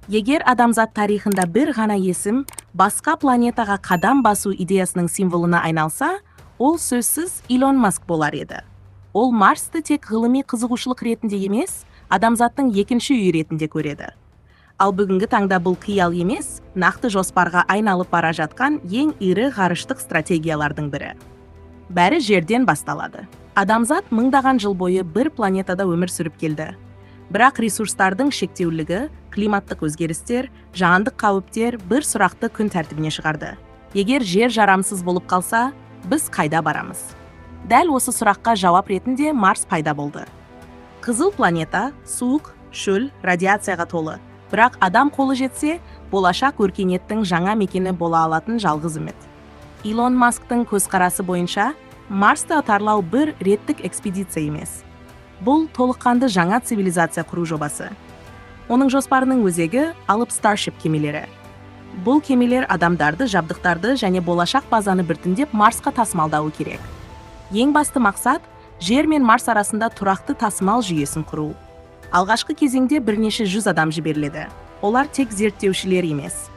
Егер адамзат тарихында бір ғана есім басқа планетаға қадам басу идеясының символына айналса, ол сөзсіз Илон Маск болар еді. Ол Марсты тек ғылыми қызығушылық ретінде емес, адамзаттың екінші үйі ретінде көреді. Ал бүгінгі таңда бұл қиял емес, нақты жоспарға айналып бара жатқан ең ірі ғарыштық стратегиялардың бірі. Бәрі жерден басталады. Адамзат мыңдаған жыл бойы бір планетада өмір сүріп келді. Бірақ ресурстардың шектеулігі, климаттық өзгерістер, жаһандық қауіптер бір сұрақты күн тәртібіне шығарды. Егер жер жарамсыз болып қалса, біз қайда барамыз? Дәл осы сұраққа жауап ретінде Марс пайда болды. Қызыл планета суық, шөл, радиацияға толы. Бірақ адам қолы жетсе, болашақ өркениеттің жаңа мекені бола алатын жалғыз үміт. Илон Масктың көзқарасы бойынша, Марсты атарлау бір реттік экспедиция емес. Бұл толыққанды жаңа цивилизация құру жобасы. Оның жоспарының өзегі алып Starship кемелері. Бұл кемелер адамдарды, жабдықтарды және болашақ базаны біртіндеп Марсқа тасымалдауы керек. Ең басты мақсат Жер мен Марс арасында тұрақты тасымал жүйесін құру. Алғашқы кезеңде бірнеше жүз адам жіберіледі. Олар тек зерттеушілер емес.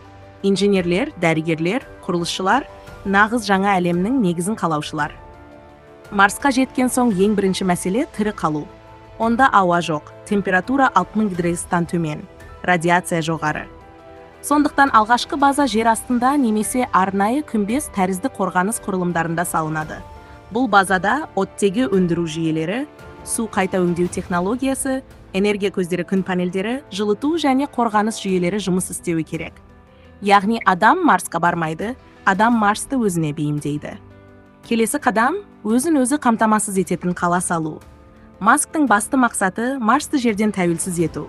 Инженерлер, дәрігерлер, құрылысшылар, нағыз жаңа әлемнің негізін қалаушылар. Марсқа жеткен соң ең бірінші мәселе тірі қалу. Онда ауа жоқ, температура 60 градустан төмен, радиация жоғары. Сондықтан алғашқы база жер астында немесе арнайы күмбез тәрізді қорғаныс құрылымдарында салынады. Бұл базада оттегі өндіру жүйелері, су қайта өңдеу технологиясы, энергия көздері күн панельдері, жылыту және қорғаныс жүйелері жұмыс істеуі керек. Яғни адам Марсқа бармайды, адам Марсты өзіне бейімдейді. Келесі қадам өзін-өзі қамтамасыз ететін қала салу. Масктың басты мақсаты Марсты жерден тәуелсіз ету.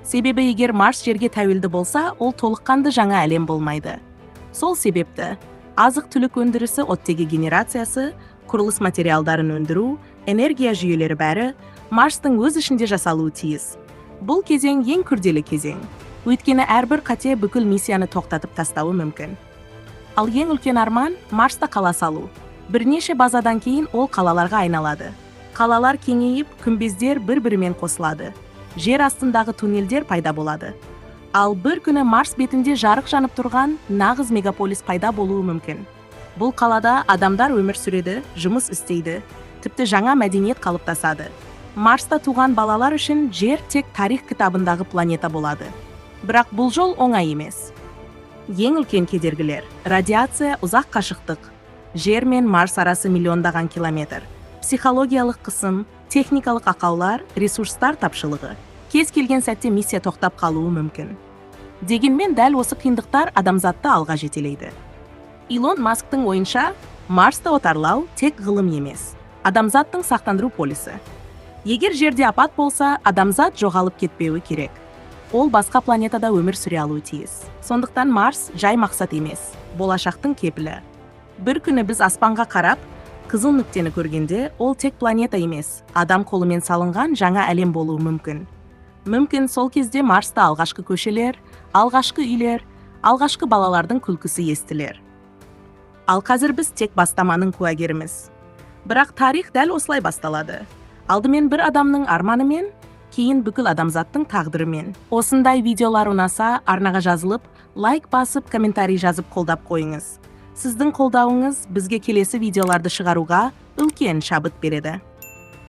Себебі егер Марс жерге тәуелді болса, ол толыққанды жаңа әлем болмайды. Сол себепті азық-түлік өндірісі, оттегі генерациясы, құрылыс материалдарын өндіру, энергия жүйелері бәрі Марстың өз ішінде жасалуы тиіс. Бұл кезең ең күрделі кезең. Өйткені әрбір қате бүкіл миссияны тоқтатып тастауы мүмкін. Ал ең үлкен арман Марста қала салу. Бірнеше базадан кейін ол қалаларға айналады. Қалалар кеңейіп, күмбездер бір-бірімен қосылады. Жер астындағы туннелдер пайда болады. Ал бір күні Марс бетінде жарық жанып тұрған нағыз мегаполис пайда болуы мүмкін. Бұл қалада адамдар өмір сүреді, жұмыс істейді, тіпті жаңа мәдениет қалыптасады. Марста туған балалар үшін жер тек тарих кітабындағы планета болады. Бірақ бұл жол оңай емес. Ең үлкен кедергілер – радиация, ұзақ қашықтық. Жер мен Марс арасы миллиондаған километр. Психологиялық қысым, техникалық ақаулар, ресурстар тапшылығы. Кез келген сәтте миссия тоқтап қалуы мүмкін. Дегенмен дәл осы қиындықтар адамзатты алға жетелейді. Илон Масктың ойынша, Марсты отарлау тек ғылым емес, адамзаттың сақтандыру полисі. Егер жерде апат болса, адамзат жоғалып кетпеуі керек. Ол басқа планетада өмір сүре алуы тиіс. Сондықтан Марс жай мақсат емес, болашақтың кепілі. Бір күні біз аспанға қарап, қызыл нүктені көргенде, ол тек планета емес, адам қолымен салынған жаңа әлем болуы мүмкін. Мүмкін сол кезде Марста алғашқы көшелер, алғашқы үйлер, алғашқы балалардың күлкісі естілер. Ал қазір біз тек бастаманың куәгеріміз. Бірақ тарих дәл осылай басталады. Алдымен бір адамның арманымен, кейін бүкіл адамзаттың тағдырымен. Осындай видеолар ұнаса, арнаға жазылып, лайк басып, комментарий жазып қолдап қойыңыз. Сіздің қолдауыңыз бізге келесі видеоларды шығаруға үлкен шабыт береді.